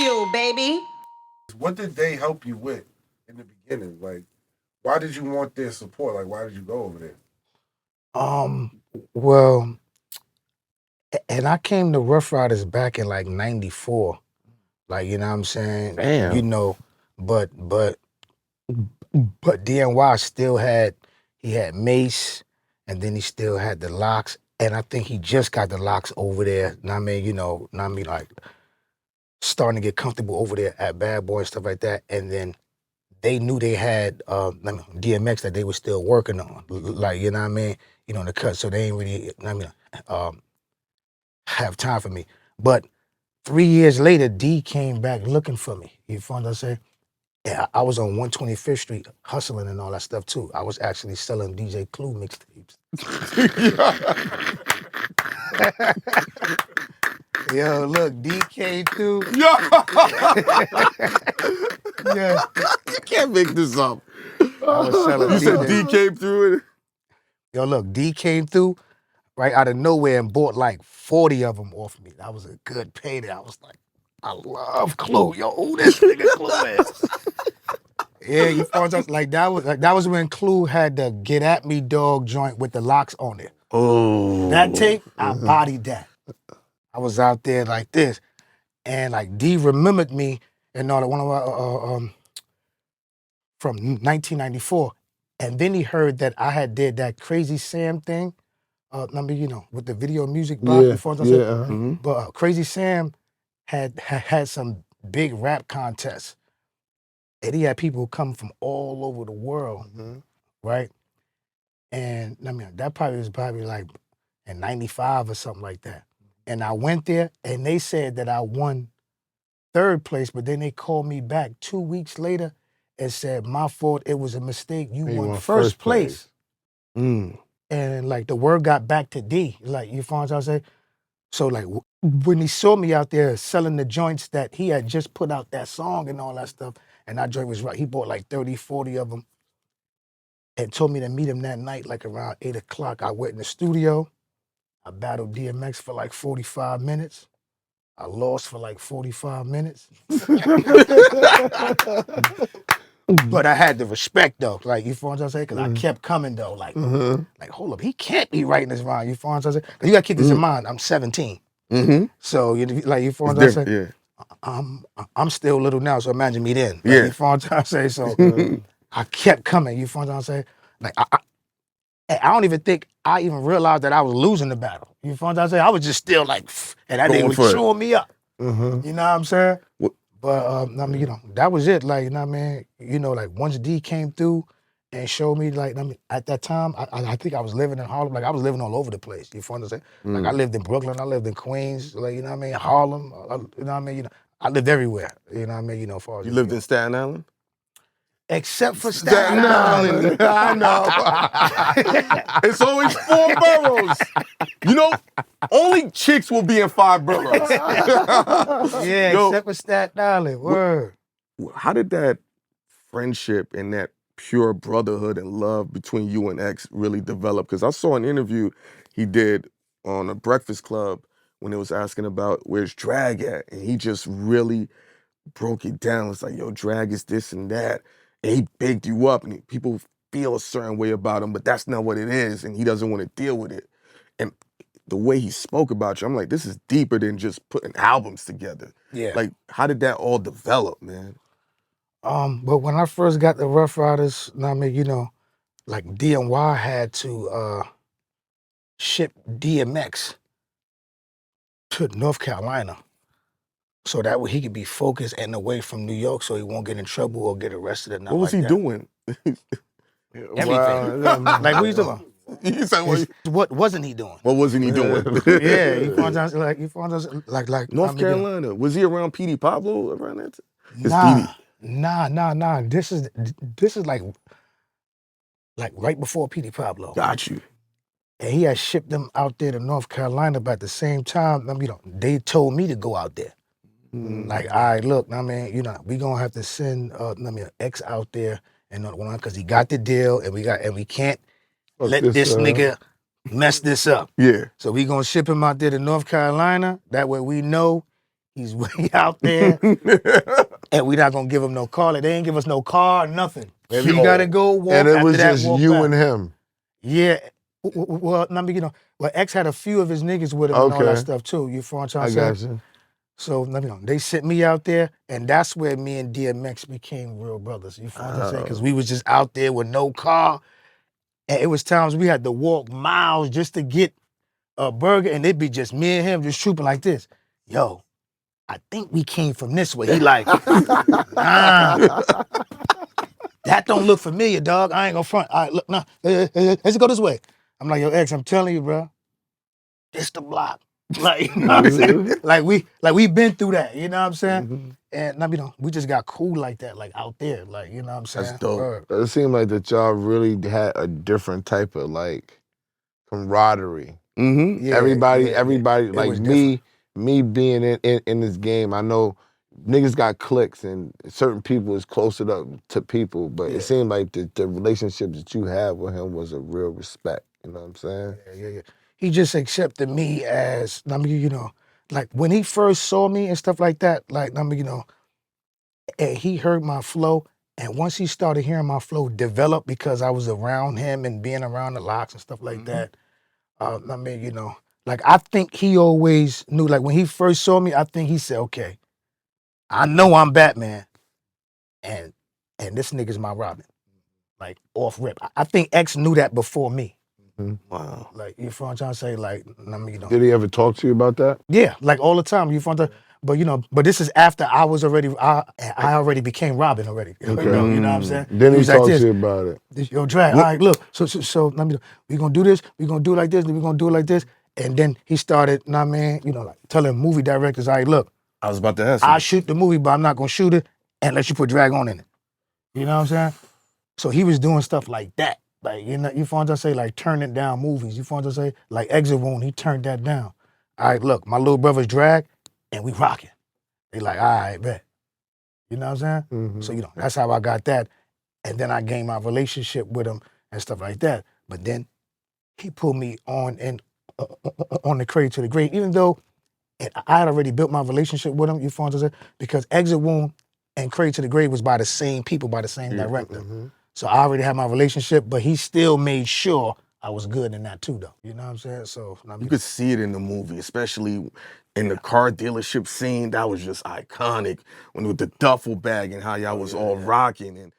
Bagfuel, baby. What did they help you with in the beginning? Like, why did you want their support? Like, why did you go over there? Um, well, and I came to Rough Riders back in like '94. Like, you know what I'm saying? Damn. You know, but DNY still had, he had Mace, and then he still had the Locks, and I think he just got the Locks over there. Know what I mean, you know, know what I mean, like starting to get comfortable over there at Bad Boy and stuff like that. And then they knew they had DMX that they were still working on, like, you know what I mean, you know, in the cut. So they ain't really, I mean, have time for me. But 3 years later, D came back looking for me. You feel what I'm saying? Yeah, I was on 125th Street hustling and all that stuff too. I was actually selling DJ Clue mixtapes. Yo, look, D came through. Yeah. You can't make this up. I was selling You said DJ. D came through it? Yo, look, D came through right out of nowhere and bought like 40 of them off me. That was a good payday. I was like, I love Clue. Yo, who this nigga Clue is? Yeah, you found out like that was when Clue had the Get At Me Dog joint with the Locks on it. Oh. That tape, I bodied that. I was out there like this. And like D remembered me and all that, one of our from 1994. And then he heard that I had did that Crazy Sam thing. Remember, you know, with the video music box. Yeah, Before I yeah. said, but Crazy Sam had some big rap contests. And he had people come from all over the world, right? And I mean, that was probably like in 95 or something like that. And I went there and they said that I won third place, but then they called me back 2 weeks later and said, my fault, it was a mistake. You won first place. And like the word got back to D. Like, you find what I'm saying? So like when he saw me out there selling the joints that he had just put out that song and all that stuff, and that joint was right, he bought like 30, 40 of them and told me to meet him that night, like around 8 o'clock. I went in the studio. I battled DMX for like 45 minutes. I lost for like 45 minutes. But I had the respect though, like, you feel what I'm saying? Because I kept coming though, like, hold up, he can't be writing this rhyme, you feel what I'm saying? Because you got to keep this in mind, I'm 17. So, you feel what I'm saying? Yeah. I'm still little now, so imagine me then. Like, Yeah. you feel what I'm saying? So I kept coming, you feel what I'm saying? Like, I don't even think I even realized that I was losing the battle. You feel what I'm saying? I was just still like, and that nigga was chewing me up. You know what I'm saying? But, I mean, you know, that was it. Like, you know what I mean? You know, like, once D came through and showed me, like, I mean, at that time, I think I was living in Harlem. Like, I was living all over the place. You feel what I'm saying? Like, I lived in Brooklyn. I lived in Queens. Like, you know what I mean? Harlem. You know what I mean? You know, I lived everywhere. You know what I mean? You know, as far as You lived in Staten Island? except for Staten Island. I know. It's always 4 boroughs. You know, only chicks will be in 5 boroughs. Yeah, Yo, except for Staten Island. Word. how did that friendship and that pure brotherhood and love between you and X really develop? Because I saw an interview he did on a Breakfast Club when it was asking about where's drag at, and he just really broke it down. It's like, yo, drag is this and that. And he bigged you up, and people feel a certain way about him, but that's not what it is, and he doesn't want to deal with it. And the way he spoke about you, I'm like, this is deeper than just putting albums together. Yeah. Like, how did that all develop, man? But when I first got the Rough Riders, I mean, you know, like DNY had to ship DMX to North Carolina so that way he could be focused and away from New York so he won't get in trouble or get arrested or nothing. What was like he that. doing? Everything. Like, what you talking about? You said What wasn't he doing? what wasn't he doing? Yeah, you find out like North I mean, Carolina. Was he around Petey Pablo around that time? Nah. This is like right before Petey Pablo. Got you. And he had shipped them out there to North Carolina, but at the same time, I mean, you know, they told me to go out there. Like, all right, look, I mean, you know, we gonna have to send X out there and because he got the deal, and we can't let this nigga mess this up. Yeah. So we gonna ship him out there to North Carolina. That way we know He's way out there, and we're not gonna give him no car. Like, they ain't give us no car, nothing. Wherever you gotta go, walk. And it after was that, just walk you back. and him. Yeah. Well, I mean, well, X had a few of his niggas with him and all that Okay. stuff too. You feel what I'm I trying got to say? you. So let me know. They sent me out there, and that's where me and DMX became real brothers. You feel what I'm saying? Because we was just out there with no car, and it was times we had to walk miles just to get a burger, and it'd be just me and him just trooping like this. Yo, I think we came from this way. He like, nah, that don't look familiar, dog. I ain't gonna front. All right, look, nah, let's go this way. I'm like, yo, X, I'm telling you, bro, this the block. Like, you know what I'm saying? Like we been through that, you know what I'm saying? And we just got cool like that, like out there, like, you know what I'm saying? That's dope. Word. It seemed like that y'all really had a different type of like camaraderie. Mm-hmm. Yeah, Everybody, yeah. It like was different. me being in this game, I know niggas got cliques and certain people is closer to people, but Yeah. it seemed like the relationship that you had with him was a real respect. You know what I'm saying? Yeah. He just accepted me as, like when he first saw me and stuff like that, like, and he heard my flow. And once he started hearing my flow develop because I was around him and being around the locks and stuff like that, like I think he always knew, like when he first saw me, I think he said, okay, I know I'm Batman and this nigga's my Robin. Like off rip. I think X knew that before me. Wow. Like, you feel what I'm trying to say? Like, Did he ever talk to you about that? yeah, like all the time. You feel what I'm saying? But this is after I was already, I already became Robin already. Okay. You know what I'm saying? Then he was like talked to this. you about it. Yo, Drag, all right, look. So we gonna do this, we gonna do it like this, we gonna do it like this. And then he started, like telling movie directors, all right, look, I was about to ask I'll you. shoot the movie, but I'm not gonna shoot it unless you put Drag on in it. You know what I'm saying? So he was doing stuff like that. Like, you feel what I'm saying? Like turning down movies. You feel what I'm saying? Like Exit Wound, he turned that down. All right, look, my little brother's Drag, and we rocking. They like, all right, bet. You know what I'm saying? So, that's how I got that. And then I gained my relationship with him and stuff like that. But then he pulled me on and on the Cradle to the Grave, even though I had already built my relationship with him, you feel what I'm saying? Because Exit Wound and Cradle to the Grave was by the same people, by the same director. So I already had my relationship, but he still made sure I was good in that too, though. You know what I'm saying? So You could see it in the movie, especially in the car dealership scene. That was just iconic when with the duffel bag and how y'all was all rocking. And